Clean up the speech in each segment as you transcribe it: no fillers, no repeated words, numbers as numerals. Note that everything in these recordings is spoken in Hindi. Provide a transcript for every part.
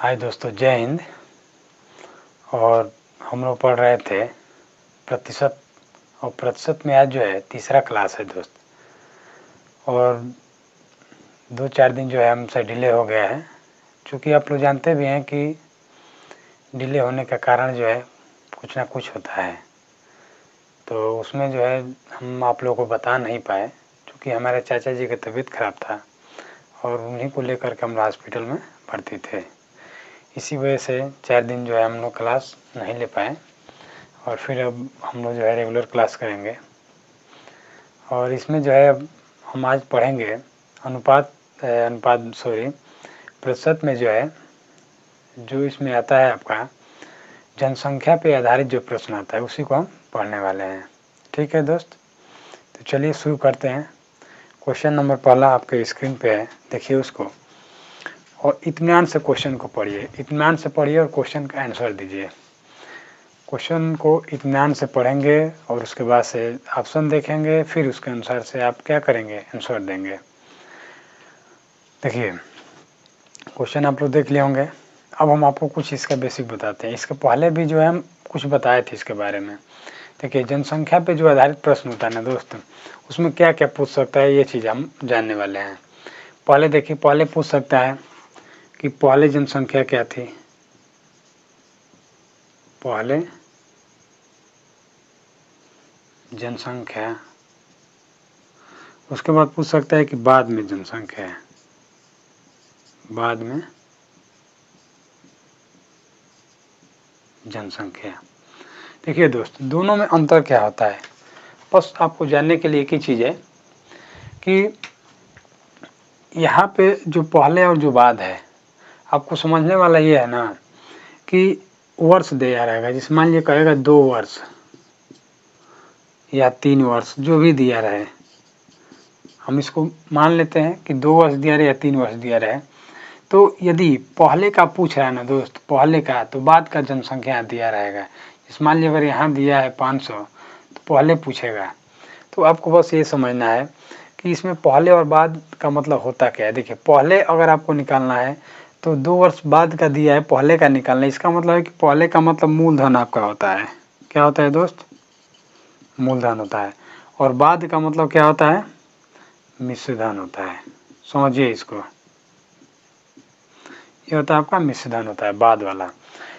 हाय दोस्तों, जय हिंद। और हम लोग पढ़ रहे थे प्रतिशत, और प्रतिशत में आज जो है तीसरा क्लास है दोस्त। और 2-4 दिन जो है हमसे डिले हो गया है, क्योंकि आप लोग जानते भी हैं कि डिले होने का कारण जो है कुछ ना कुछ होता है। तो उसमें जो है हम आप लोगों को बता नहीं पाए, क्योंकि हमारे चाचा जी की तबीयत खराब था और उन्हीं को लेकर के हम हॉस्पिटल में भर्ती थे। इसी वजह से 4 दिन जो है हम लोग क्लास नहीं ले पाए, और फिर अब हम लोग जो है रेगुलर क्लास करेंगे। और इसमें जो है अब हम आज पढ़ेंगे प्रतिशत में जो है, जो इसमें आता है आपका जनसंख्या पे आधारित जो प्रश्न आता है उसी को हम पढ़ने वाले हैं। ठीक है दोस्त, तो चलिए शुरू करते हैं। क्वेश्चन नंबर पहला आपके स्क्रीन पे है, देखिए उसको और इत्मीनान से क्वेश्चन को पढ़िए। इत्मीनान से पढ़िए और क्वेश्चन का आंसर दीजिए। क्वेश्चन को इत्मीनान से पढ़ेंगे और उसके बाद से ऑप्शन देखेंगे, फिर उसके अनुसार से आप क्या करेंगे, आंसर देंगे। देखिए क्वेश्चन आप लोग देख लिए होंगे। अब हम आपको कुछ इसका बेसिक बताते हैं। इसके पहले भी जो है हम कुछ बताए थे इसके बारे में। देखिए जनसंख्या पे जो आधारित प्रश्न होता है ना दोस्त, उसमें क्या क्या पूछ सकता है, ये चीज़ हम जानने वाले हैं। पहले देखिए, पहले पूछ सकता है कि पहले जनसंख्या क्या थी, पहले जनसंख्या। उसके बाद पूछ सकता है कि बाद में जनसंख्या है, बाद में जनसंख्या। देखिए दोस्त, दोनों में अंतर क्या होता है, बस आपको जानने के लिए एक ही चीज़ है कि यहाँ पे जो पहले और जो बाद है, आपको समझने वाला ये है ना कि वर्ष दिया रहेगा। जिस मान लीजिए कहेगा 2 वर्ष या 3 वर्ष, जो भी दिया रहे, हम इसको मान लेते हैं कि 2 वर्ष दिया रहे या 3 वर्ष दिया रहे। तो यदि पहले का पूछ रहा है ना दोस्त, पहले का, तो बाद का जनसंख्या दिया रहेगा। जिस मान लीजिए अगर यहाँ दिया है 500, तो पहले पूछेगा। तो आपको बस ये समझना है कि इसमें पहले और बाद का मतलब होता क्या है। देखिए पहले अगर आपको निकालना है तो 2 वर्ष बाद का दिया है, पहले का निकालना है। इसका मतलब है कि पहले का मतलब मूलधन आपका होता है। क्या होता है दोस्त? मूलधन होता है। और बाद का मतलब क्या होता है? मिश्रधन होता है। समझिए इसको, ये होता है आपका मिश्रधन होता है, बाद वाला।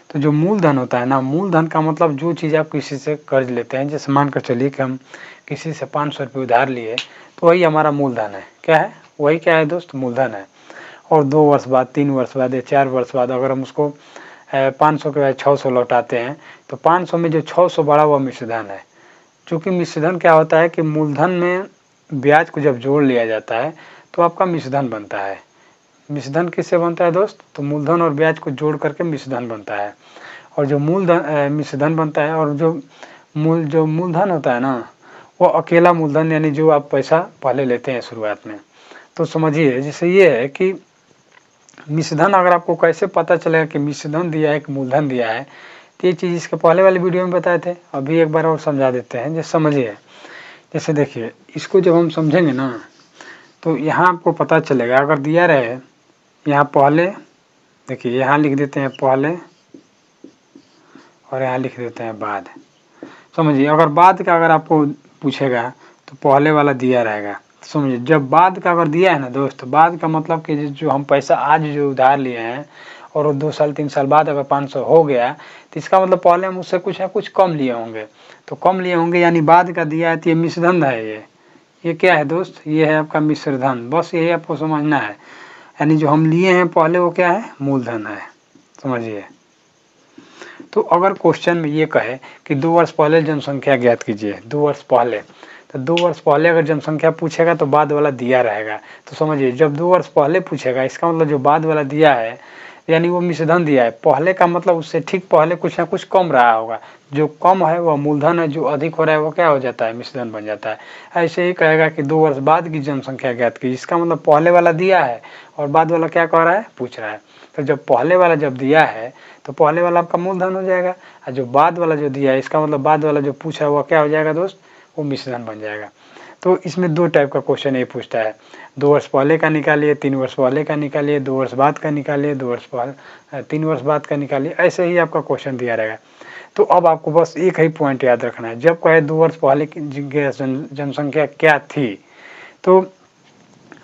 तो जो मूलधन होता है ना, मूलधन का मतलब जो चीज़ आप किसी से कर्ज लेते हैं, जैसे मान कर चलिए कि हम किसी से 500 रुपये उधार लिए, तो वही हमारा मूलधन है। क्या है? वही क्या है दोस्त? मूलधन है। और 2 वर्ष बाद, 3 वर्ष बाद या 4 वर्ष बाद अगर हम उसको 500 के बाद 600 लौटाते हैं, तो 500 में जो 600 बढ़ा हुआ मिश्रधन है। चूँकि मिश्रधन क्या होता है कि मूलधन में ब्याज को जब जोड़ लिया जाता है तो आपका मिश्रधन बनता है। मिश्रधन किससे बनता है दोस्त? तो मूलधन और ब्याज को जोड़ करके मिश्रधन बनता है। और जो मूलधन मिश्रधन बनता है, और जो मूलधन होता है ना, वो अकेला मूलधन, यानी जो आप पैसा पहले लेते हैं शुरुआत में। तो समझिए, जैसे ये है कि मिश्रधन, अगर आपको कैसे पता चलेगा कि मिश्रधन दिया है कि मूलधन दिया है, तो ये चीज़ इसके पहले वाले वीडियो में बताए थे। अभी एक बार और समझा देते हैं, जैसे समझिए। जैसे देखिए, इसको जब हम समझेंगे ना, तो यहाँ आपको पता चलेगा। अगर दिया रहे यहाँ पहले, देखिए यहाँ लिख देते हैं पहले और यहाँ लिख देते हैं बाद। समझिए, अगर बाद का अगर आपको पूछेगा तो पहले वाला दिया रहेगा। समझिए, जब बाद का अगर दिया है ना दोस्त, बाद का मतलब कि जो हम पैसा आज जो उधार लिए हैं और 2 साल 3 साल बाद अगर 500 हो गया, तो इसका मतलब पहले हम उससे कुछ ना कुछ कम लिए होंगे। तो कम लिए होंगे यानी बाद का दिया है, तो ये मिश्रधन है। ये क्या है दोस्त? ये है आपका मिश्रधन। बस यही आपको समझना है। यानी जो हम लिए हैं पहले, वो क्या है? मूलधन है। समझिए। तो अगर क्वेश्चन में ये कहे कि 2 वर्ष पहले जनसंख्या ज्ञात कीजिए, 2 वर्ष पहले, तो 2 वर्ष पहले अगर जनसंख्या पूछेगा तो बाद वाला दिया रहेगा। तो समझिए, जब 2 वर्ष पहले पूछेगा, इसका मतलब जो बाद वाला दिया है, यानी वो मिश्रधन दिया है। पहले का मतलब उससे ठीक पहले कुछ ना कुछ कम रहा होगा। जो कम है वह मूलधन है, जो अधिक हो रहा है वो क्या हो जाता है? मिश्रधन बन जाता है। ऐसे ही कहेगा कि 2 वर्ष बाद की जनसंख्या ज्ञात कीजिए, इसका मतलब पहले वाला दिया है और बाद वाला क्या कह रहा है? पूछ रहा है। तो जब पहले वाला जब दिया है तो पहले वाला आपका मूलधन हो जाएगा, और जो बाद वाला जो दिया है, इसका मतलब बाद वाला जो पूछा है वो क्या हो जाएगा दोस्त? वो मिश्रधन बन जाएगा। तो इसमें 2 टाइप का क्वेश्चन ये पूछता है, 2 वर्ष पहले का निकालिए, 3 वर्ष पहले का निकालिए, 2 वर्ष बाद का निकालिए, 3 वर्ष बाद का निकालिए, ऐसे ही आपका क्वेश्चन दिया रहेगा। तो अब आपको बस एक ही पॉइंट याद रखना है, जब कहे 2 वर्ष पहले की जनसंख्या क्या थी, तो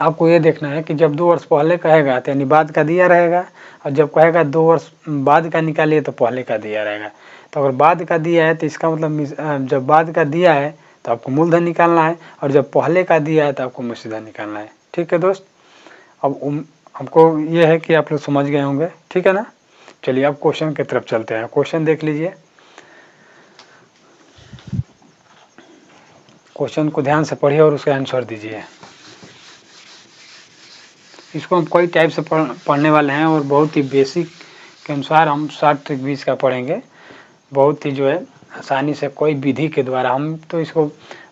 आपको ये देखना है कि जब 2 वर्ष पहले कहेगा तो यानी बाद का दिया रहेगा, और जब कहेगा 2 वर्ष बाद का निकालिए तो पहले का दिया रहेगा। तो अगर बाद का दिया है तो इसका मतलब जब बाद का दिया है तो आपको मूलधन निकालना है, और जब पहले का दिया है तो आपको मिश्रधन निकालना है। ठीक है दोस्त, अब हमको ये है कि आप लोग समझ गए होंगे, ठीक है ना। चलिए अब क्वेश्चन की तरफ चलते हैं। क्वेश्चन देख लीजिए, क्वेश्चन को ध्यान से पढ़िए और उसका आंसर दीजिए। इसको हम कई टाइप से पढ़ने वाले हैं, और बहुत ही बेसिक के अनुसार हम 60 तक 20 का पढ़ेंगे, बहुत ही जो है आसानी से, कोई विधि के द्वारा। हम तो इसको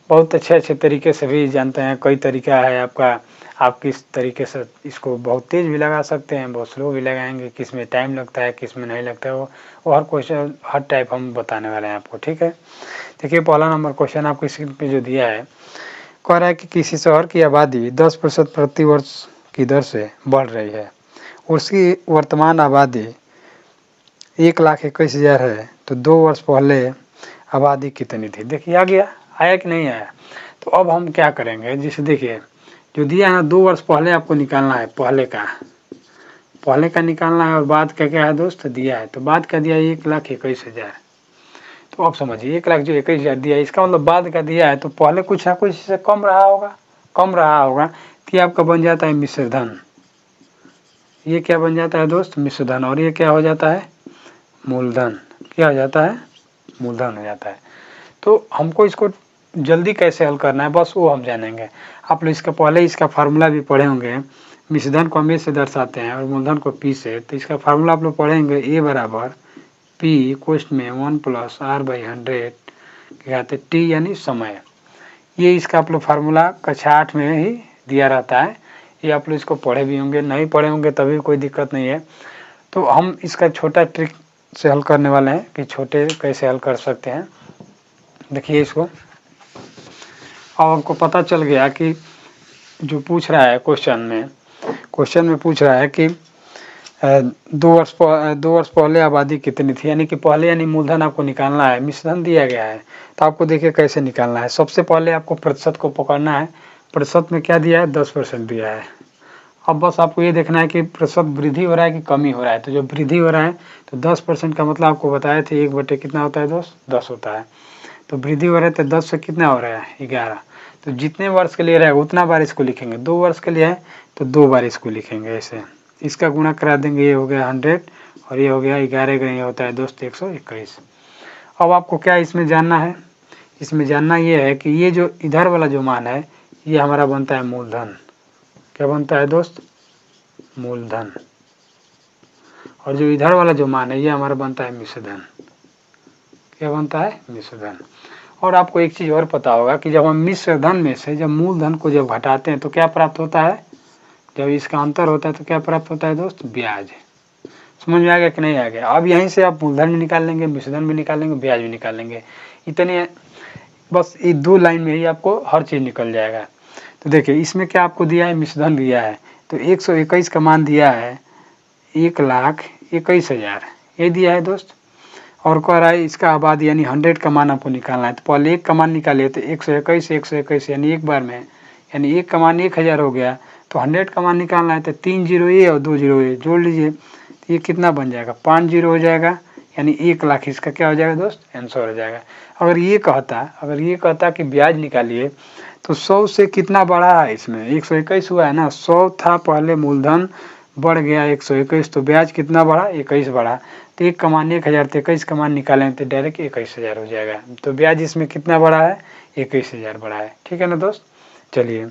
बहुत अच्छे तरीके से भी जानते हैं, कई तरीका है आपका, आप किस तरीके से इसको बहुत तेज़ भी लगा सकते हैं, बहुत स्लो भी लगाएंगे, किस में टाइम लगता है, किस में नहीं लगता है, वो हर क्वेश्चन हर टाइप हम बताने वाले हैं आपको। ठीक है, देखिए पहला नंबर क्वेश्चन आपको स्क्रीन पे जो दिया है, कह रहा है कि किसी शहर की आबादी 10% प्रति वर्ष की दर से बढ़ रही है, उसकी वर्तमान आबादी 1,21,000 है, तो 2 वर्ष पहले आबादी कितनी थी। देखिए आ गया, आया कि नहीं आया। तो अब हम क्या करेंगे, जैसे देखिए जो दिया है 2 वर्ष पहले आपको निकालना है, पहले का निकालना है, और बाद का क्या है दोस्त दिया है, तो बाद का दिया 1,21,000। तो अब समझिए 1,21,000 दिया है, इसका मतलब बाद का दिया है तो पहले कुछ ना कुछ इससे कम रहा होगा, तो ये आपका बन जाता है मिश्रधन। ये क्या बन जाता है दोस्त, मिश्रधन, और ये क्या हो जाता है, मूलधन। क्या हो जाता है, मूलधन हो जाता है। तो हमको इसको जल्दी कैसे हल करना है बस वो हम जानेंगे। आप लोग इसका पहले इसका फार्मूला भी पढ़े होंगे, मिश्रधन को हम ए से दर्शाते हैं और मूलधन को पी से, तो इसका फार्मूला आप लोग पढ़ेंगे, ए बराबर पी कोष्ठ में 1 + r/100 क्या कहते हैं टी यानी समय। ये इसका आप लोग फार्मूला कक्षा 8 में ही दिया रहता है, ये आप लोग इसको पढ़े भी होंगे, नहीं पढ़े होंगे तभी कोई दिक्कत नहीं है। तो हम इसका छोटा ट्रिक से हल करने वाले हैं कि छोटे कैसे हल कर सकते हैं। देखिए इसको, अब आपको पता चल गया कि जो पूछ रहा है क्वेश्चन में पूछ रहा है कि 2 वर्ष पहले आबादी कितनी थी, यानी कि पहले यानी मूलधन आपको निकालना है, मिश्रधन दिया गया है। तो आपको देखिए कैसे निकालना है। सबसे पहले आपको प्रतिशत को पकड़ना है, प्रतिशत में क्या दिया है 10% दिया है। अब बस आपको ये देखना है कि प्रतिशत वृद्धि हो रहा है कि कमी हो रहा है। तो जो वृद्धि हो रहा है तो 10% का मतलब आपको बताए थे 1/, कितना होता है दोस्त 10 होता है। तो वृद्धि हो रहा है तो 10 से कितना हो रहा है 11। तो जितने वर्ष के लिए रहेगा उतना बार इसको लिखेंगे, 2 वर्ष के लिए है तो 2 बार इसको लिखेंगे ऐसे, इसका गुणा करा देंगे, ये हो गया 100 और ये हो गया 11 का ये होता है दोस्त 121। अब आपको क्या इसमें जानना है, इसमें जानना ये है कि ये जो इधर वाला जो मान है ये हमारा बनता है मूलधन। क्या बनता है दोस्त, मूलधन। और जो इधर वाला जो मान है ये हमारा बनता है मिश्रधन। क्या बनता है, मिश्रधन। और आपको एक चीज़ और पता होगा कि जब हम मिश्रधन में से जब मूलधन को जब घटाते हैं तो क्या प्राप्त होता है, जब इसका अंतर होता है तो क्या प्राप्त होता है दोस्त, ब्याज। समझ में आ गया कि नहीं आ गया। अब यहीं से आप मूलधन भी निकाल लेंगे, मिश्रधन भी निकाल लेंगे, ब्याज भी निकाल लेंगे। इतने बस ये 2 लाइन में ही आपको हर चीज़ निकल जाएगा। तो देखिए इसमें क्या आपको दिया है, मिश्रधन दिया है तो 121 का मान दिया है 1,21,000 ये दिया है दोस्त। और कह रहा है इसका आबादी यानी 100 का मान आपको निकालना है। तो पहले 1 का मान निकालिए तो 121 यानी एक बार में, यानी 1 का मान 1000 हो गया। तो 100 का मान निकालना है तो 3 0 ये और 2 0 ये जोड़ लीजिए, तो ये कितना बन जाएगा 5 0 हो जाएगा, यानी 1,00,000 इसका क्या हो जाएगा दोस्त आंसर हो जाएगा। अगर ये कहता कि ब्याज निकालिए तो 100 से कितना बढ़ा है, इसमें 121 हुआ है ना, 100 था पहले मूलधन, बढ़ गया 121 तो ब्याज कितना बढ़ा 21 बढ़ा। तो 1 का मान 1000 तो 21 का मान निकालें तो डायरेक्ट 21,000 हो जाएगा। तो ब्याज इसमें कितना बढ़ा है 21,000 बढ़ा है। ठीक है ना दोस्त। चलिए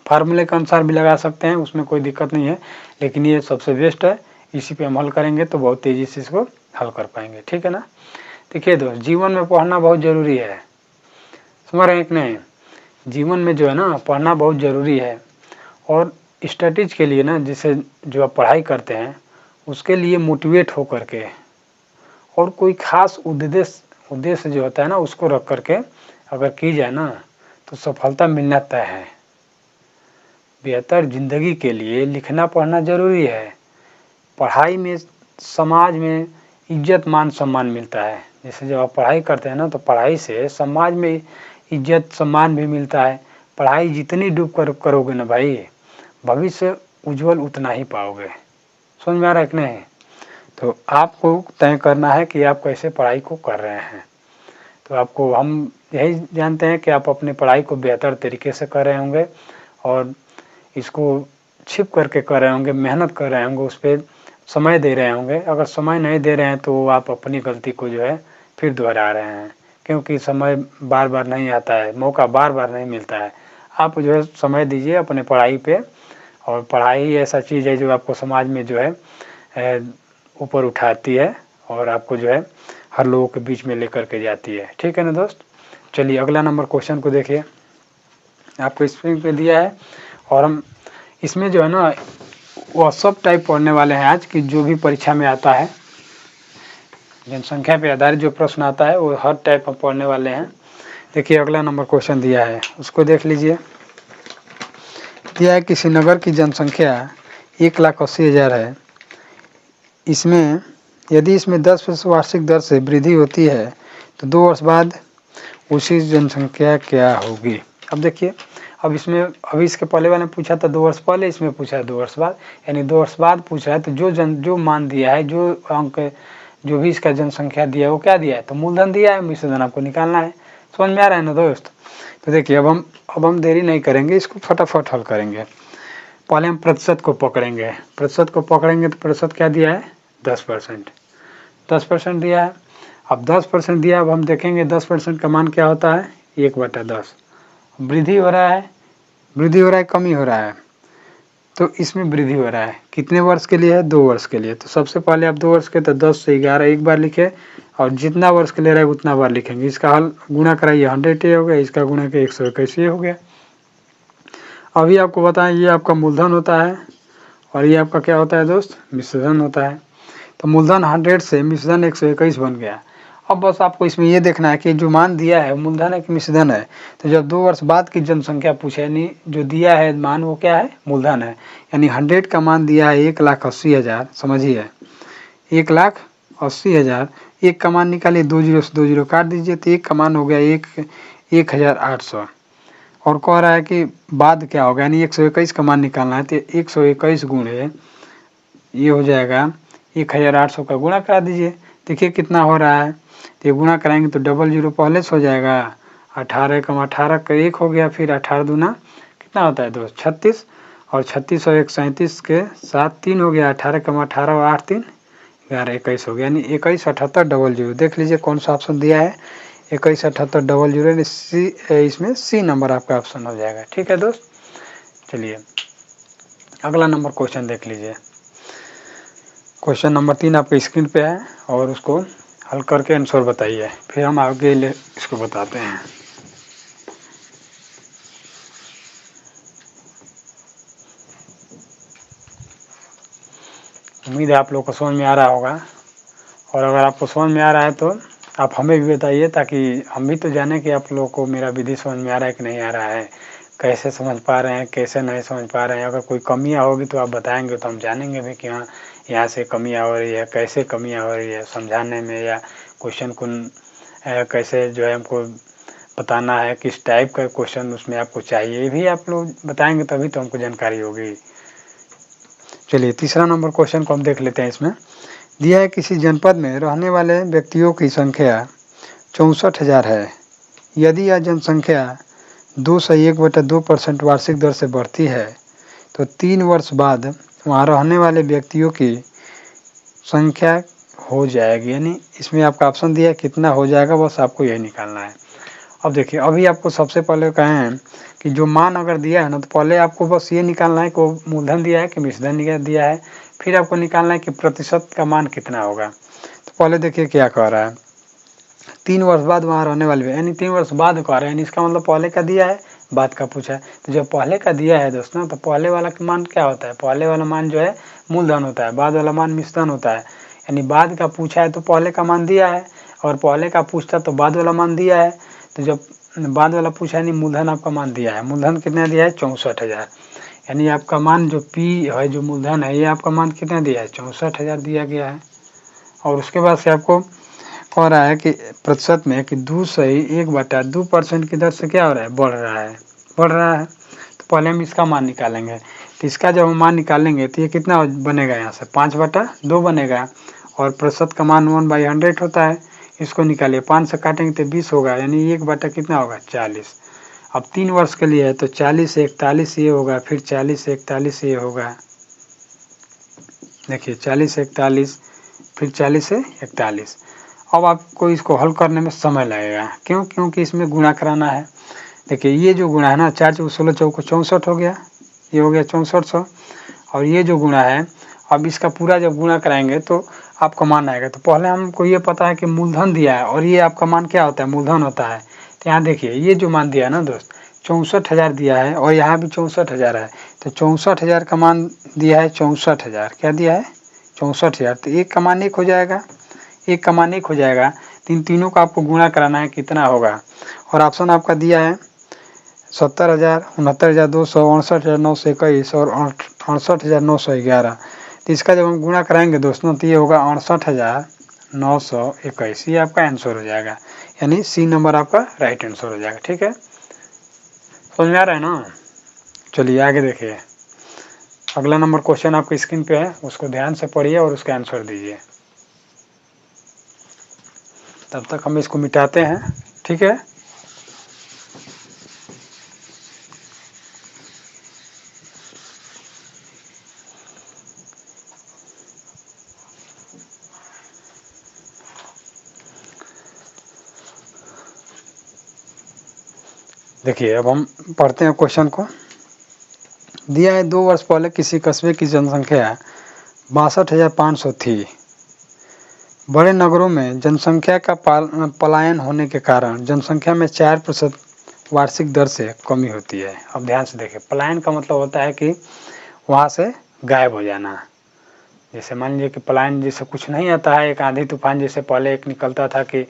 फार्मूले के अनुसार भी लगा सकते हैं, उसमें कोई दिक्कत नहीं है, लेकिन ये सबसे बेस्ट है, इसी पे हम हल करेंगे तो बहुत तेज़ी से इसको हल कर पाएंगे। ठीक है ना। देखिए दोस्त जीवन में पढ़ना बहुत ज़रूरी है, समझ रहे हैं कि नहीं। जीवन में जो है ना पढ़ना बहुत ज़रूरी है, और स्टडीज के लिए ना जिसे जो आप पढ़ाई करते हैं उसके लिए मोटिवेट हो करके और कोई ख़ास उद्देश्य जो होता है ना उसको रख करके अगर की जाए ना तो सफलता मिलना तय है। बेहतर जिंदगी के लिए लिखना पढ़ना जरूरी है। पढ़ाई में समाज में इज्जत मान सम्मान मिलता है। जैसे जब आप पढ़ाई करते हैं ना, तो पढ़ाई से समाज में इज्जत सम्मान भी मिलता है। पढ़ाई जितनी डूब कर करोगे ना भाई, भविष्य उज्जवल उतना ही पाओगे। समझ में आ रहा है कि नहीं? तो आपको तय करना है कि आप कैसे पढ़ाई को कर रहे हैं। तो आपको हम यही जानते हैं कि आप अपनी पढ़ाई को बेहतर तरीके से कर रहे होंगे और इसको छिप करके कर रहे होंगे, मेहनत कर रहे होंगे, उस पर समय दे रहे होंगे। अगर समय नहीं दे रहे हैं तो आप अपनी गलती को जो है फिर दोहरा रहे हैं, क्योंकि समय बार बार नहीं आता है, मौका बार बार नहीं मिलता है। आप जो है समय दीजिए अपने पढ़ाई पे, और पढ़ाई ऐसा चीज़ है जो आपको समाज में जो है ऊपर उठाती है और आपको जो है हर लोगों के बीच में लेकर के जाती है। ठीक है ना दोस्त? चलिए अगला नंबर क्वेश्चन को देखिए, आपको स्क्रीन पे दिया है। और हम इसमें जो है ना वो सब टाइप पढ़ने वाले हैं आज की, जो भी परीक्षा में आता है, जनसंख्या पे आधारित जो प्रश्न आता है वो हर टाइप हम पढ़ने वाले हैं। देखिए अगला नंबर क्वेश्चन दिया है, उसको देख लीजिए। दिया है किसी नगर की जनसंख्या 1,80,000 है। इसमें यदि इसमें 10% वार्षिक दर से वृद्धि होती है तो 2 वर्ष बाद उसी जनसंख्या क्या होगी। अब देखिए, अब इसमें अभी इसके पहले वाले ने पूछा था 2 वर्ष पहले, इसमें पूछा है 2 वर्ष बाद, यानी 2 वर्ष बाद पूछ रहा है। तो जो मान दिया है, जो अंक जो भी इसका जनसंख्या दिया है वो क्या दिया है, तो मूलधन दिया है, मिश्रधन आपको निकालना है। समझ में आ रहा है ना दोस्त? तो देखिए अब हम देरी नहीं करेंगे, इसको फटाफट हल करेंगे। पहले हम प्रतिशत को पकड़ेंगे। प्रतिशत को पकड़ेंगे तो प्रतिशत क्या दिया है, 10%। 10% दिया है। अब 10% दिया, अब हम देखेंगे 10% का मान क्या होता है, 1/10। वृद्धि हो रहा है, वृद्धि हो रहा है, कमी हो रहा है, तो इसमें वृद्धि हो रहा है। कितने वर्ष के लिए है, 2 वर्ष के लिए। तो सबसे पहले आप 2 वर्ष के, तो 10 से 11 एक बार लिखे, और जितना वर्ष के ले रहा है उतना बार लिखेंगे। इसका हल गुणा कराइए, 100 ये हो गया, इसका गुणा के 121 ये हो गया। अभी आपको बताएं, ये आपका मूलधन होता है और ये आपका क्या होता है दोस्त, मिश्रधन होता है। तो मूलधन 100 से मिश्रधन 121 बन गया। अब बस आपको इसमें ये देखना है कि जो मान दिया है मूलधन है कि मिश्रधन है। तो जब 2 वर्ष बाद की जनसंख्या पूछे, यानी जो दिया है मान वो क्या है, मूलधन है। यानी 100 का मान दिया है 1,80,000, समझिए 1,80,000। एक का मान निकालिए, 2 जीरो से 2 जीरो काट दीजिए, तो एक का मान हो गया 1,800। और कह रहा है कि बाद क्या होगा, यानी 121 का मान निकालना है। तो 121 गुणे ये हो जाएगा 1,800 का गुणा करा दीजिए। देखिए कितना हो रहा है, तो ये गुणा कराएंगे तो डबल जीरो पहले से हो जाएगा। 18 कम 18 का 1 हो गया, फिर 18 दूना कितना होता है दोस्त, 36, और 36 और 1 37 के साथ 3 हो गया। 18 कम 18 और 8 3 11, 21 हो गया, यानी 217800। देख लीजिए कौन सा ऑप्शन दिया है, 217800, यानी सी, इसमें सी नंबर आपका ऑप्शन हो जाएगा। ठीक है दोस्त? चलिए अगला नंबर क्वेश्चन देख लीजिए। क्वेश्चन नंबर 3 आपके स्क्रीन पे है, और उसको हल करके आंसर बताइए, फिर हम आगे इसको बताते हैं। उम्मीद है आप लोग को समझ में आ रहा होगा, और अगर आपको समझ में आ रहा है तो आप हमें भी बताइए, ताकि हम भी तो जाने कि आप लोगों को मेरा विधि समझ में आ रहा है कि नहीं आ रहा है, कैसे समझ पा रहे हैं, कैसे नहीं समझ पा रहे हैं। अगर कोई कमियां होगी तो आप बताएंगे तो हम जानेंगे भी कि हाँ यहाँ से कमियां हो रही है, कैसे कमियां हो रही है समझाने में, या क्वेश्चन को कैसे जो है हमको बताना है, किस टाइप का क्वेश्चन उसमें आपको चाहिए, ये भी आप लोग बताएंगे तभी तो हमको जानकारी होगी। चलिए तीसरा नंबर क्वेश्चन को हम देख लेते हैं। इसमें दिया है किसी जनपद में रहने वाले व्यक्तियों की संख्या 64,000 है। यदि यह जनसंख्या 2 से 1/2% वार्षिक दर से बढ़ती है तो 3 वर्ष बाद वहाँ रहने वाले व्यक्तियों की संख्या हो जाएगी। यानी इसमें आपका ऑप्शन दिया है कितना हो जाएगा, बस आपको यही निकालना है। अब देखिए अभी आपको सबसे पहले कहें हैं कि जो मान अगर दिया है ना, तो पहले आपको बस ये निकालना है कि वो मूलधन दिया है कि मिश्रधन दिया है। फिर आपको निकालना है कि प्रतिशत का मान कितना होगा। तो पहले देखिए क्या कह रहा है, 3 वर्ष बाद वहाँ रहने वाले, यानी 3 वर्ष बाद कह रहे हैं, इसका मतलब पहले का दिया है, बाद का पूछा है। तो जब पहले का दिया है दोस्तों, तो पहले वाला का मान क्या होता है, पहले वाला मान जो है मूलधन होता है, बाद वाला मान मिश्रधन होता है। यानी बाद का पूछा है तो पहले का मान दिया है, और पहले का पूछता तो बाद वाला मान दिया है। तो जब बाद वाला पूछा है नहीं, मूलधन आपका मान दिया है। मूलधन कितना दिया है 64,000, यानी आपका मान जो P है जो मूलधन है ये आपका मान कितना दिया है 64,000 दिया गया है। और उसके बाद से आपको कह रहा है कि प्रतिशत में कि 2/1/2% की दर से क्या हो रहा है, बढ़ रहा है। तो पहले हम इसका मान निकालेंगे। तो इसका जब हम मान निकालेंगे तो ये कितना बनेगा, यहाँ से 5/2 बनेगा। और प्रतिशत का मान 1/100 होता है, इसको निकालिए, 5 से काटेंगे तो 20 होगा, यानी 1 कितना होगा 40। अब 3 वर्ष के लिए है तो 40 से 41 ये होगा, फिर 40 से 41 ये होगा। देखिए 40 से 41, फिर 40 से 41। अब आपको इसको हल करने में समय लगेगा, क्यों? क्योंकि इसमें गुणा कराना है। देखिए ये जो गुणा है ना, 4 चौक 16 चौक 64 हो गया, ये हो गया 6400। और ये जो गुणा है, अब इसका पूरा जब गुणा कराएंगे तो आपका मान आएगा। तो पहले हमको ये पता है कि मूलधन दिया है और ये आपका मान क्या होता है, मूलधन होता है। तो यहाँ देखिए ये जो मान दिया है ना दोस्त, 64,000 दिया है और यहाँ भी 64,000 है। तो 64,000 का मान दिया है 64,000, क्या दिया है 64,000। तो एक का मान 1 हो जाएगा, एक का मान 1 हो जाएगा। तो तीनों का आपको गुणा कराना है, कितना होगा। और ऑप्शन आपका दिया है 70,000, 69,200, 68,921 और 68,911। तो इसका जब हम गुणा कराएंगे दोस्तों तो ये होगा 68,921। ये आपका आंसर हो जाएगा, यानी सी नंबर आपका राइट आंसर हो जाएगा। ठीक है, समझ में आ रहा है ना। चलिए आगे देखिए, अगला नंबर क्वेश्चन आपके स्क्रीन पे है, उसको ध्यान से पढ़िए और उसका आंसर दीजिए। तब तक हम इसको मिटाते हैं, ठीक है। देखिए अब हम पढ़ते हैं क्वेश्चन को। दिया है 2 वर्ष पहले किसी कस्बे की जनसंख्या 62,500 थी। बड़े नगरों में जनसंख्या का पलायन होने के कारण जनसंख्या में 4% वार्षिक दर से कमी होती है। अब ध्यान से देखिए, पलायन का मतलब होता है कि वहाँ से गायब हो जाना। जैसे मान लीजिए कि पलायन जैसे कुछ नहीं आता है, एक आंधी तूफान जैसे पहले एक निकलता था कि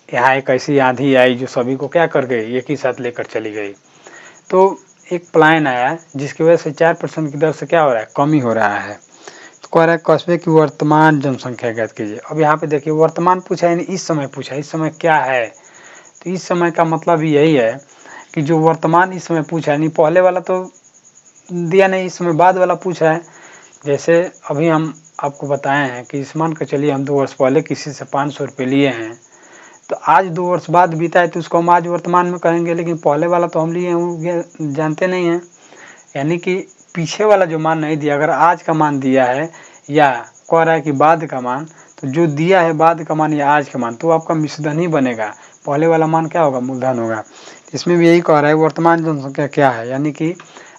यहाँ एक ऐसी आंधी आई जो सभी को क्या कर गई, एक ही साथ लेकर चली गई। तो एक पलायन आया जिसकी वजह से 4% की दर से क्या हो रहा है, कमी हो रहा है। तो कह रहा है कस्बे की वर्तमान जनसंख्या ज्ञात कीजिए। अब यहाँ पे देखिए वर्तमान पूछा है, इस समय पूछा है, इस समय क्या है। तो इस समय का मतलब यही है कि जो वर्तमान इस समय पूछा है, नहीं पहले वाला तो दिया नहीं, इस समय बाद वाला पूछा है। जैसे अभी हम आपको बताए हैं कि इस मान कर चलिए हम 2 वर्ष पहले किसी से 500 रुपये लिए हैं, तो आज 2 वर्ष बाद बीता है तो उसको हम आज वर्तमान में कहेंगे, लेकिन पहले वाला तो हम लिए हैं जानते नहीं हैं। यानी कि पीछे वाला जो मान नहीं दिया, अगर आज का मान दिया है या कह रहा है कि बाद का मान, तो जो दिया है बाद का मान या आज का मान तो आपका मिश्रधन ही बनेगा। पहले वाला मान क्या होगा, मूलधन होगा। इसमें भी यही कह रहा है वर्तमान जनसंख्या क्या है, यानी कि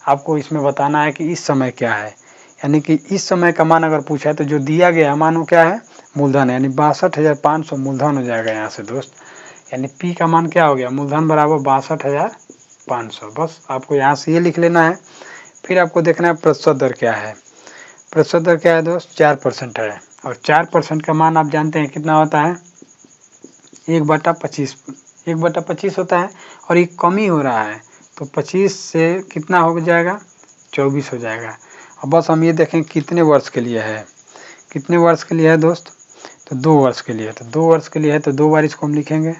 आपको इसमें बताना है कि इस समय क्या है। यानी कि इस समय का मान अगर पूछा है तो जो दिया गया मान वो क्या है, मूलधन है, यानी 62,500 मूलधन हो जाएगा यहाँ से दोस्त। यानी पी का मान क्या हो गया, मूलधन बराबर 62,500। बस आपको यहाँ से ये लिख लेना है। फिर आपको देखना है प्रतिशत दर क्या है। प्रतिशत दर क्या है दोस्त, 4% है। और 4% का मान आप जानते हैं कितना होता है, 1/25, 1/25 होता है। और ये कमी हो रहा है तो 25 से कितना हो जाएगा, 24 हो जाएगा। अब बस हम ये देखें कितने वर्ष के लिए है, कितने वर्ष के लिए है दोस्त, तो 2 वर्ष के लिए। तो 2 वर्ष के लिए है तो 2 बार इसको हम लिखेंगे।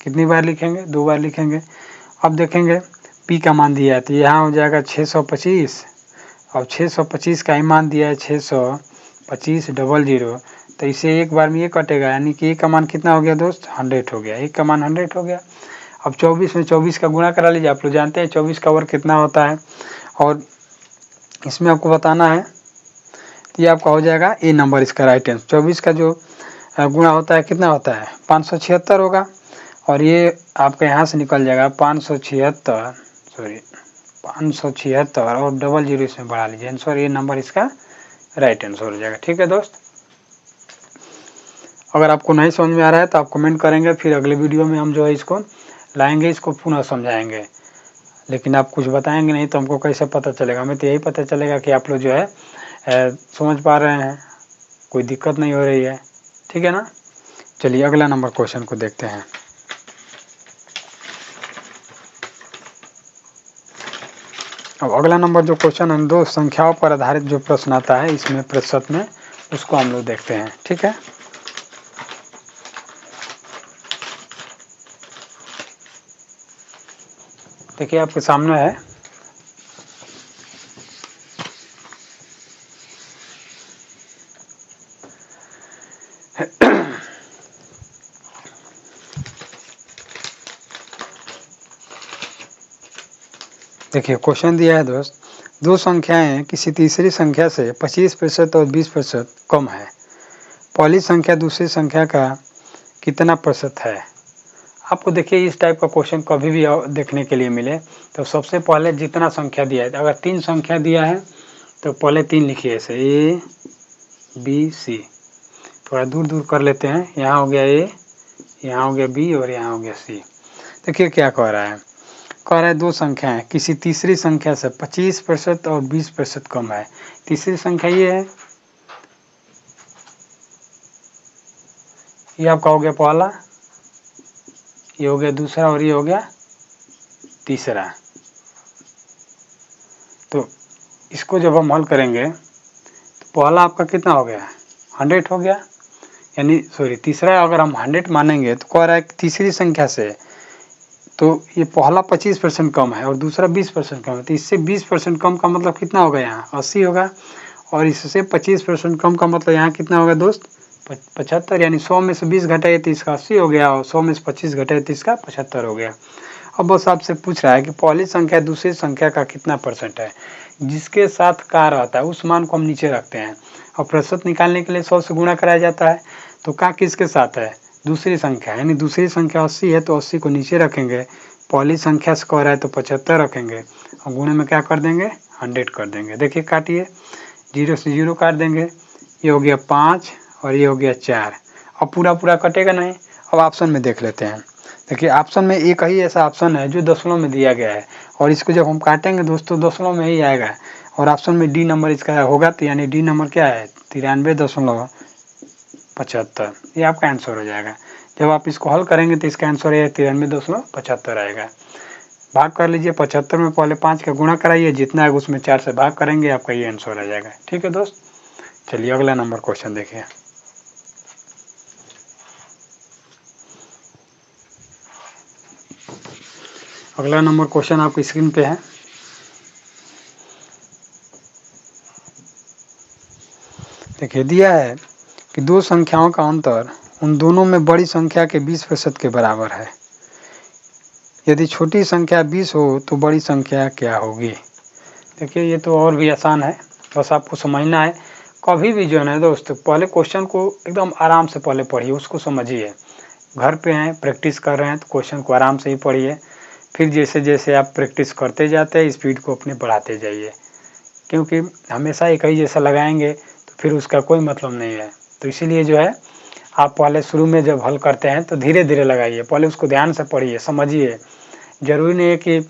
कितनी बार लिखेंगे, 2 बार लिखेंगे। अब देखेंगे पी का मान दिया है तो यहाँ हो जाएगा 625, और 625 का ही मान दिया है 625,000, तो इसे एक बार में ये कटेगा, यानी कि एक का मान कितना हो गया दोस्त, 100 हो गया। एक का मान 100 हो गया। अब 24 में 24 का गुणा करा लीजिए। आप लोग जानते हैं 24 का वर्ग कितना होता है, और इसमें आपको बताना है तो ये आपका हो जाएगा ए नंबर इसका राइट आंसर। 24 का जो गुणा होता है कितना होता है, 576 होगा। और ये आपका यहाँ से निकल जाएगा 576 और 00 इसमें बढ़ा लीजिए आंसर, ये नंबर इसका राइट आंसर हो जाएगा। ठीक है दोस्त, अगर आपको नहीं समझ में आ रहा है तो आप कमेंट करेंगे, फिर अगले वीडियो में हम जो है इसको लाएंगे, इसको पुनः समझाएंगे। लेकिन आप कुछ बताएंगे नहीं तो हमको कैसे पता चलेगा। हमें तो यही पता चलेगा कि आप लोग जो है समझ पा रहे हैं, कोई दिक्कत नहीं हो रही है। ठीक है ना, चलिए अगला नंबर क्वेश्चन को देखते हैं। अब अगला नंबर जो क्वेश्चन है, दो संख्याओं पर आधारित जो प्रश्न आता है इसमें प्रतिशत में, उसको हम लोग देखते हैं। ठीक है, देखिए आपके सामने है। देखिए क्वेश्चन दिया है दोस्त, दो संख्याएं किसी तीसरी संख्या से 25% और 20% कम है। पहली संख्या दूसरी संख्या का कितना प्रतिशत है। आपको देखिए इस टाइप का क्वेश्चन कभी भी देखने के लिए मिले तो सबसे पहले जितना संख्या दिया है, अगर 3 संख्या दिया है तो पहले 3 लिखिए, ऐसे A B C। थोड़ा दूर दूर कर लेते हैं, यहाँ हो गया A, यहाँ हो गया B और यहाँ हो गया C। देखिए क्या कह रहा है, कह रहा है दो संख्याएं किसी तीसरी संख्या से 25% और 20% कम है। तीसरी संख्या ये है, ये आपका हो गया पहला, ये हो गया दूसरा और ये हो गया तीसरा। तो इसको जब हम हल करेंगे तो पहला आपका कितना हो गया, 100 हो गया, यानी सॉरी तीसरा अगर हम 100 मानेंगे तो कह रहा है तीसरी संख्या से, तो ये पहला 25% कम है और दूसरा 20% कम है, तो इससे 20% कम का मतलब कितना होगा, यहाँ 80 होगा, और इससे 25% कम का मतलब यहाँ कितना होगा दोस्त, 75, यानी 100 में से 20 घटाइए तो इसका 80 हो गया, और 100 में से 25 घटाइए तो इसका 75 हो गया। अब बस आपसे पूछ रहा है कि पहली संख्या दूसरी संख्या का कितना परसेंट है। जिसके साथ का रहता है उस मान को हम नीचे रखते हैं, और प्रतिशत निकालने के लिए 100 से गुणा कराया जाता है। तो का किसके साथ है, दूसरी संख्या, यानी दूसरी संख्या 80 है तो 80 को नीचे रखेंगे, पहली संख्या से कह रहा है तो 75 रखेंगे, और गुणे में क्या कर देंगे, 100 कर देंगे। देखिए काटिए, 0 से 0 काट देंगे, ये हो गया 5 और ये हो गया 4। अब पूरा पूरा कटेगा नहीं। अब ऑप्शन में देख लेते हैं। देखिए ऑप्शन में एक ही ऐसा ऑप्शन है जो दशमलव में दिया गया है, और इसको जब हम काटेंगे दोस्तों दशमलव में ही आएगा, और ऑप्शन में डी नंबर इसका होगा, तो यानी डी नंबर क्या है, 93.75। ये आपका आंसर हो जाएगा। जब आप इसको हल करेंगे तो इसका आंसर है 93.75 आएगा। भाग कर लीजिए, 75 में पहले 5 का गुणा कराइए, जितना है उसमें 4 से भाग करेंगे, आपका ये आंसर आ जाएगा। ठीक है दोस्त, चलिए अगला नंबर क्वेश्चन देखिए। अगला नंबर क्वेश्चन आपकी स्क्रीन पे है। देखिए दिया है कि दो संख्याओं का अंतर उन दोनों में बड़ी संख्या के 20% के बराबर है। यदि छोटी संख्या 20 हो तो बड़ी संख्या क्या होगी। देखिए ये तो और भी आसान है, बस आपको समझना है। कभी भी जो है ना दोस्त, पहले क्वेश्चन को एकदम आराम से पहले पढ़िए, उसको समझिए। घर पे हैं, प्रैक्टिस कर रहे हैं, तो क्वेश्चन को आराम से ही पढ़िए। फिर जैसे जैसे आप प्रैक्टिस करते जाते हैं, स्पीड को अपने बढ़ाते जाइए, क्योंकि हमेशा एक ही जैसा लगाएंगे तो फिर उसका कोई मतलब नहीं है। तो इसीलिए जो है आप पहले शुरू में जब हल करते हैं तो धीरे धीरे लगाइए, पहले उसको ध्यान से पढ़िए, समझिए। ज़रूरी नहीं है कि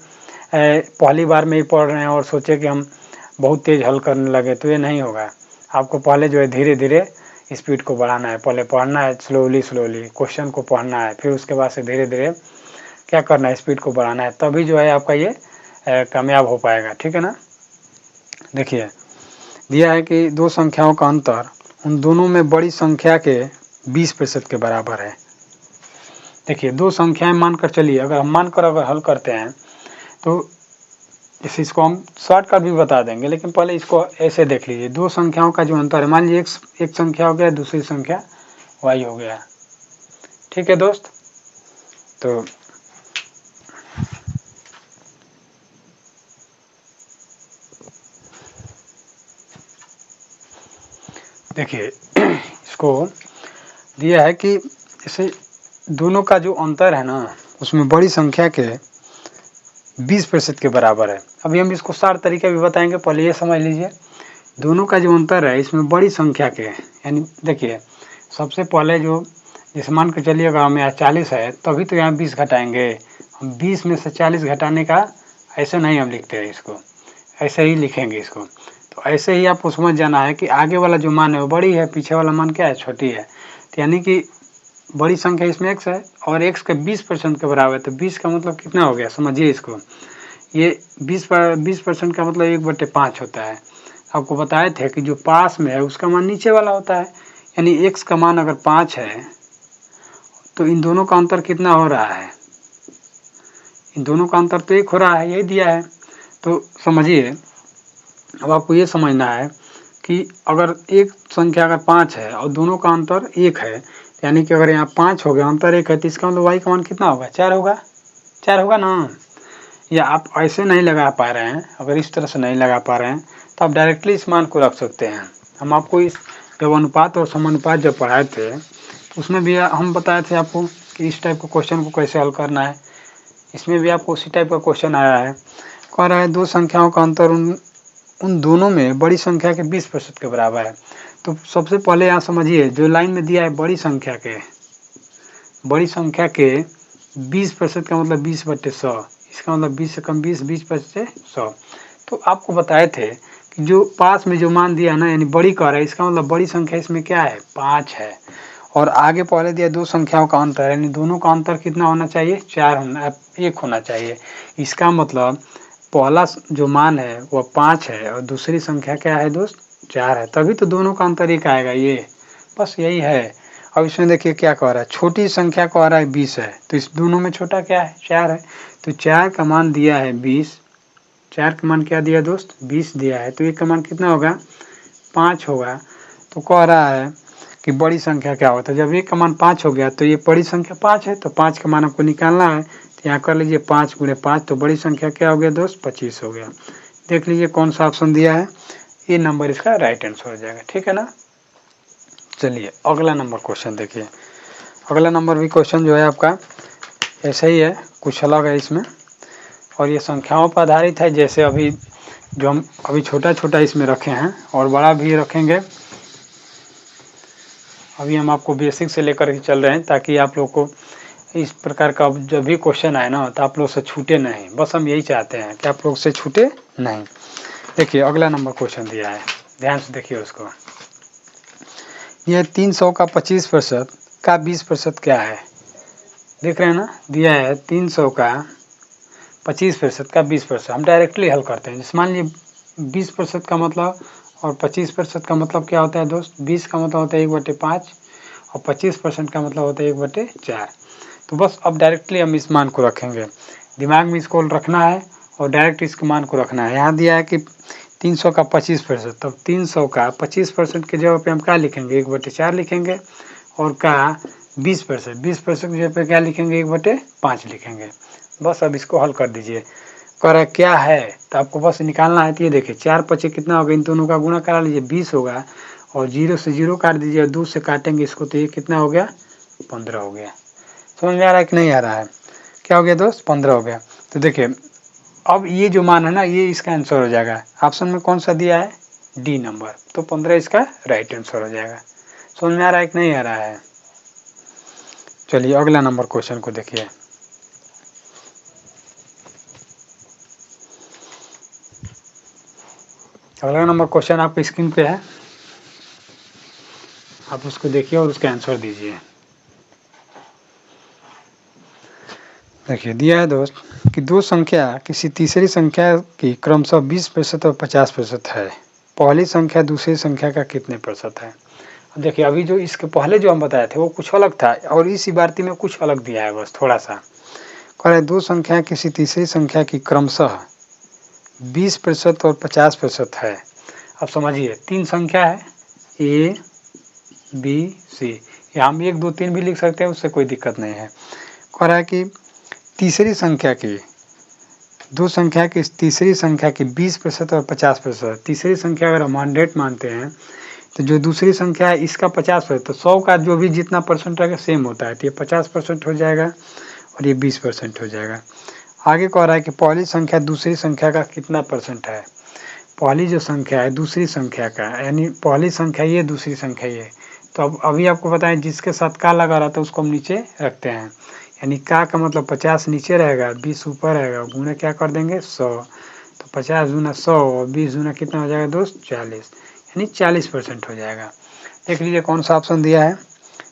पहली बार में ही पढ़ रहे हैं और सोचे कि हम बहुत तेज़ हल करने लगे, तो ये नहीं होगा। आपको पहले जो है धीरे धीरे स्पीड को बढ़ाना है, पहले पढ़ना है स्लोली क्वेश्चन को पढ़ना है, फिर उसके बाद से धीरे धीरे क्या करना है, स्पीड को बढ़ाना है, तभी जो है आपका ये कामयाब हो पाएगा। ठीक है ना। देखिए दिया है कि दो संख्याओं का अंतर उन दोनों में बड़ी संख्या के 20% के बराबर है। देखिए दो संख्याएं मानकर चलिए, अगर हम मानकर अगर हल करते हैं तो इसको हम शॉर्टकट भी बता देंगे, लेकिन पहले इसको ऐसे देख लीजिए। दो संख्याओं का जो अंतर है, मान लीजिए एक संख्या हो गया, दूसरी संख्या y हो गया। ठीक है दोस्त, तो देखिए इसको दिया है कि इसे दोनों का जो अंतर है ना, उसमें बड़ी संख्या के 20% के बराबर है। अभी हम इसको 4 तरीके भी बताएंगे, पहले ये समझ लीजिए। दोनों का जो अंतर है इसमें बड़ी संख्या के, यानी देखिए सबसे पहले जो, जैसे मान के चलिए अगर हम यहाँ 40 है तभी तो यहाँ 20 घटाएंगे। हम 20 में से 40 घटाने का ऐसे नहीं हम लिखते हैं, इसको ऐसे ही लिखेंगे इसको। तो ऐसे ही आपको समझ जाना है कि आगे वाला जो मान है वो बड़ी है, पीछे वाला मान क्या है, छोटी है। तो यानी कि बड़ी संख्या इसमें x है और x का 20% के बराबर है, तो 20 का मतलब कितना हो गया, समझिए इसको। ये 20% का मतलब 1/5 होता है। आपको बताए थे कि जो पास में है उसका मान नीचे वाला होता है, यानी x का मान अगर 5 है तो इन दोनों का अंतर कितना हो रहा है, इन दोनों का अंतर तो 1 हो रहा है, यही दिया है। तो समझिए, अब आपको ये समझना है कि अगर एक संख्या अगर 5 है और दोनों का अंतर 1 है, यानी कि अगर यहाँ 5 हो गया, अंतर 1 है, तो इसका मतलब y का मान कितना होगा, 4 होगा, 4 होगा ना। या आप ऐसे नहीं लगा पा रहे हैं, अगर इस तरह से नहीं लगा पा रहे हैं तो आप डायरेक्टली इस मान को रख सकते हैं। हम आपको इस जब अनुपात और समानुपात जब पढ़ाए थे तो उसमें भी हम बताए थे आपको कि इस टाइप का क्वेश्चन को कैसे हल करना है। इसमें भी आपको उसी टाइप का क्वेश्चन आया है, कह रहा है दो संख्याओं का अंतर उन दोनों में बड़ी संख्या के 20% के बराबर है। तो सबसे पहले यहाँ समझिए, जो लाइन में दिया है बड़ी संख्या के 20% का मतलब 20/100, इसका मतलब 20 से कम 20, 20/100। तो आपको बताए थे कि जो पास में जो मान दिया ना, यानी बड़ी कह रहा है, इसका मतलब बड़ी संख्या इसमें क्या है, 5 है। और आगे पहले दिया दो संख्याओं का अंतर, यानी दोनों का अंतर कितना होना चाहिए, 1 होना चाहिए। इसका मतलब पहला जो मान है वह 5 है और दूसरी संख्या क्या है दोस्त, 4 है, तभी तो दोनों का अंतर 1 आएगा, ये बस यही है। अब इसमें देखिए क्या कह रहा है, छोटी संख्या कह रहा है 20 है, तो इस दोनों में छोटा क्या है, 4 है। तो 4 का मान दिया है 20, 4 का मान क्या दिया दोस्त, 20 दिया है, तो 1 का मान कितना होगा, 5 होगा। तो कह रहा है कि बड़ी संख्या क्या होता है, जब 1 का मान 5 हो गया तो ये बड़ी संख्या 5 है, तो 5 का मान आपको निकालना है, तो यहाँ कर लीजिए 5 × 5, तो बड़ी संख्या क्या हो गया दोस्त, 25 हो गया। देख लीजिए कौन सा ऑप्शन दिया है, ये नंबर इसका राइट आंसर हो जाएगा, ठीक है ना। चलिए अगला नंबर क्वेश्चन देखिए। अगला नंबर भी क्वेश्चन जो है आपका ऐसा ही है, कुछ अलग है इसमें, और ये संख्याओं पर आधारित है। जैसे अभी जो हम अभी छोटा छोटा इसमें रखे हैं और बड़ा भी रखेंगे, अभी हम आपको बेसिक से लेकर के चल रहे हैं ताकि आप लोग को इस प्रकार का जब भी क्वेश्चन आए ना तो आप लोग से छूटे नहीं, बस हम यही चाहते हैं कि आप लोग से छूटे नहीं। देखिए अगला नंबर क्वेश्चन दिया है, ध्यान से देखिए उसको। यह 300 का 25% का 20% क्या है, देख रहे हैं ना, दिया है 300 का 25% का 20%। हम डायरेक्टली हल करते हैं। जैसे मान लीजिए 20% का मतलब और 25% का मतलब क्या होता है दोस्त, 20 का मतलब होता है 1/5 और 25% का मतलब होता है 1/4। तो बस अब डायरेक्टली हम इस मान को रखेंगे, दिमाग में इसको रखना है और डायरेक्ट इसके मान को रखना है। यहाँ दिया है कि 300 का 25%, तब 300 का 25% के जगह पे हम क्या लिखेंगे, 1/4 लिखेंगे, और का 20% की जगह पे क्या लिखेंगे, 1/5 लिखेंगे। बस अब इसको हल कर दीजिए। कह रहा है क्या है, तो आपको बस निकालना है। तो ये देखिए 4 5 कितना होगा, इन दोनों का गुणा करा लीजिए, 20 होगा, और 0 से 0 काट दीजिए और 2 से काटेंगे इसको, तो ये कितना हो गया, 15 हो गया। समझ में आ रहा है कि नहीं आ रहा है, क्या हो गया दोस्त, 15 हो गया। तो देखिए अब ये जो मान है ना, ये इसका आंसर हो जाएगा। ऑप्शन में कौन सा दिया है, डी नंबर, तो 15 इसका राइट आंसर हो जाएगा। समझ में आ रहा है कि नहीं आ रहा है। चलिए अगला नंबर क्वेश्चन को देखिए। अगला नंबर क्वेश्चन आपकी स्क्रीन पे है, आप उसको देखिए और उसका आंसर दीजिए। देखिए दिया है दोस्त कि दो संख्या किसी तीसरी संख्या की क्रमशः 20% और 50% है, पहली संख्या दूसरी संख्या का कितने प्रतिशत है। देखिए अभी जो इसके पहले जो हम बताए थे वो कुछ अलग था, और इस इबारती में कुछ अलग दिया है, बस थोड़ा सा। कह रहे दो संख्या किसी तीसरी संख्या की क्रमशः 20% और 50% है। अब समझिए तीन संख्या है, ए बी सी, या हम 1 2 3 भी लिख सकते हैं, उससे कोई दिक्कत नहीं है। कह रहा है कि तीसरी संख्या की, दो संख्या की तीसरी संख्या की 20% और 50%। तीसरी संख्या अगर हम 100 मानते हैं तो जो दूसरी संख्या है इसका 50%, तो 100 का जो भी जितना परसेंट रहेगा सेम होता है, तो ये 50% हो जाएगा और ये 20% हो जाएगा। आगे कह रहा है कि पहली संख्या दूसरी संख्या का कितना परसेंट है। पहली जो संख्या है दूसरी संख्या का, यानी पहली संख्या ये दूसरी संख्या ये, तो अब अभी आपको बताएं जिसके साथ का लगा रहा था उसको हम नीचे रखते हैं, यानी का मतलब 50 नीचे रहेगा, 20 ऊपर रहेगा, गुना क्या कर देंगे 100, तो 50 गुना 100 और 20 गुना कितना हो जाएगा दोस्त 40, यानी 40% हो जाएगा। देख लीजिए कौन सा ऑप्शन दिया है,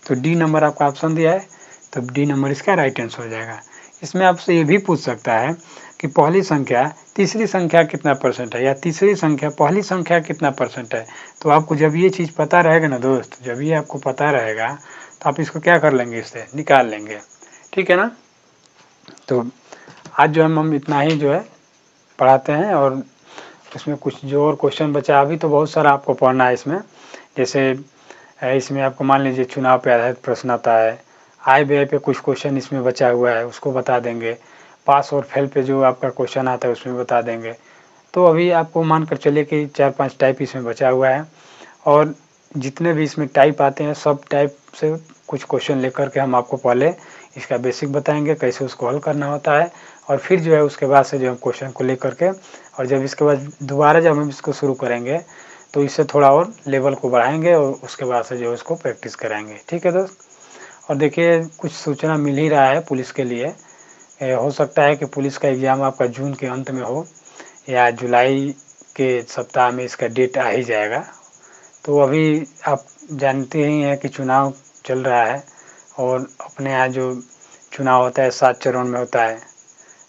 तो डी नंबर आपका ऑप्शन दिया है, तो डी नंबर इसका राइट आंसर हो जाएगा। इसमें आपसे ये भी पूछ सकता है कि पहली संख्या तीसरी संख्या कितना परसेंट है, या तीसरी संख्या पहली संख्या कितना परसेंट है। तो आपको जब ये चीज़ पता रहेगा ना दोस्त, जब ये आपको पता रहेगा तो आप इसको क्या कर लेंगे, इससे निकाल लेंगे, ठीक है ना। तो आज जो हम इतना ही जो है पढ़ाते हैं, और इसमें कुछ जो और क्वेश्चन बचा, अभी तो बहुत सारा आपको पढ़ना है इसमें। जैसे इसमें आपको मान लीजिए चुनाव पे आधारित प्रश्न आता है, आय व्यय पे कुछ क्वेश्चन इसमें बचा हुआ है, उसको बता देंगे। पास और फेल पे जो आपका क्वेश्चन आता है उसमें बता देंगे। तो अभी आपको मान कर चलिए कि 4-5 टाइप इसमें बचा हुआ है, और जितने भी इसमें टाइप आते हैं सब टाइप से कुछ क्वेश्चन लेकर के हम आपको पहले इसका बेसिक बताएंगे, कैसे उसको हल करना होता है, और फिर जो है उसके बाद से जो हम क्वेश्चन को लेकर के, और जब इसके बाद दोबारा जब हम इसको शुरू करेंगे तो इससे थोड़ा और लेवल को बढ़ाएंगे, और उसके बाद से जो है उसको प्रैक्टिस कराएंगे, ठीक है दोस्त। और देखिए कुछ सूचना मिल ही रहा है पुलिस के लिए, हो सकता है कि पुलिस का एग्ज़ाम आपका जून के अंत में हो, या जुलाई के सप्ताह में इसका डेट आ ही जाएगा। तो अभी आप जानते ही हैं कि चुनाव चल रहा है, और अपने यहाँ जो चुनाव होता है 7 चरण में होता है।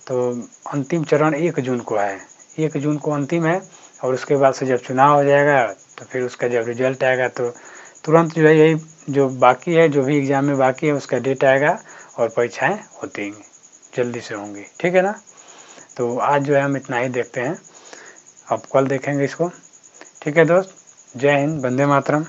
तो अंतिम चरण 1 जून को है, 1 जून को अंतिम है, और उसके बाद से जब चुनाव हो जाएगा तो फिर उसका जब रिजल्ट आएगा तो तुरंत जो है यही जो बाकी है, जो भी एग्ज़ाम में बाकी है उसका डेट आएगा, और परीक्षाएँ होती जल्दी से होंगी, ठीक है ना। तो आज जो है हम इतना ही देखते हैं, अब कल देखेंगे इसको, ठीक है दोस्त। जय हिंद, वंदे मातरम।